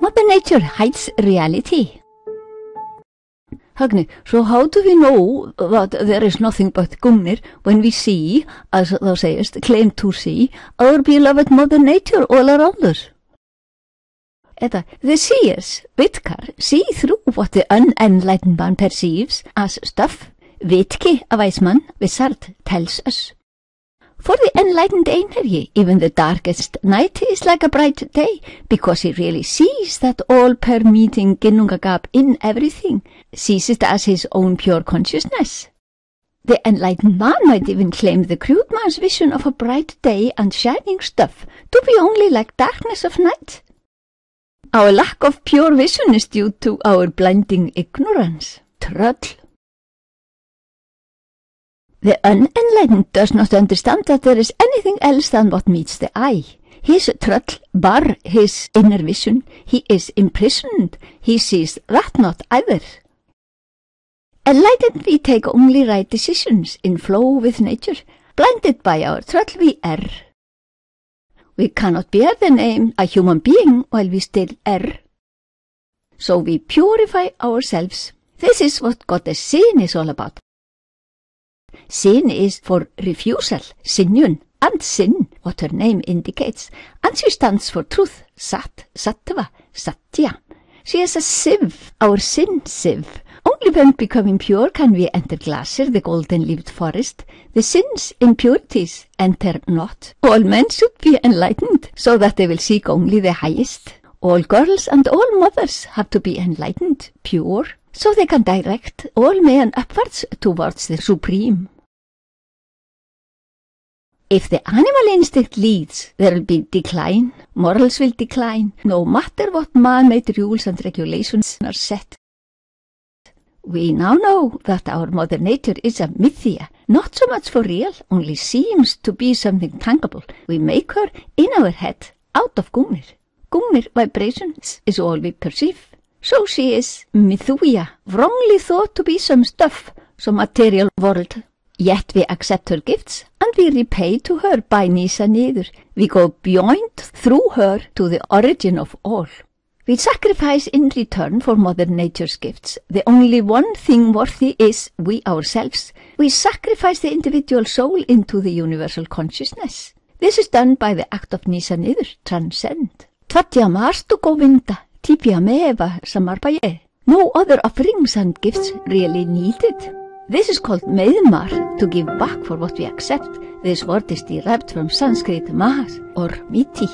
Mother Nature hides reality. Högni, so how do we know that there is nothing but Gungnir when we see, as thou sayest, claim to see, our beloved Mother Nature all around us? The seers, Vidkar, see through what the unenlightened man perceives as stuff. Vitki, a wise man, wizard, tells us. For the enlightened Einherji, even the darkest night is like a bright day, because he really sees that all-permeating Ginnungagap in everything, sees it as his own pure consciousness. The enlightened man might even claim the crude man's vision of a bright day and shining stuff to be only like darkness of night. Our lack of pure vision is due to our blinding ignorance, tröll. The unenlightened does not understand that there is anything else than what meets the eye. His tröll bar his inner vision. He is imprisoned. He sees that not either. Enlightened, we take only right decisions in flow with nature. Blinded by our tröll, we err. We cannot bear the name a human being while we still err. So we purify ourselves. This is what Goddess Sin is all about. Sin is for refusal, Sinjun, and sin, what her name indicates, and she stands for truth, Sat, Sattva, Satya. She is a sieve, our sin sieve. Only when becoming pure can we enter Glasir, the golden-leaved forest. The sin's impurities enter not. All men should be enlightened, so that they will seek only the highest. All girls and all mothers have to be enlightened, pure, so they can direct all men upwards towards the supreme. If the animal instinct leads, there will be decline, morals will decline, no matter what man-made rules and regulations are set. We now know that our Mother Nature is a mythia, not so much for real, only seems to be something tangible. We make her in our head, out of Gungnir. Gungnir vibrations is all we perceive. So she is mythuia, wrongly thought to be some stuff, some material world. Yet we accept her gifts, and we repay to her by Nisa niður. We go beyond through her to the origin of all. We sacrifice in return for Mother Nature's gifts. The only one thing worthy is we ourselves. We sacrifice the individual soul into the universal consciousness. This is done by the act of Nisa niður, transcend. Tvatja marstu govinda, tipya meva samarpaye. No other offerings and gifts really needed. This is called meidmar, to give back for what we accept. This word is derived from Sanskrit mahar, or miti.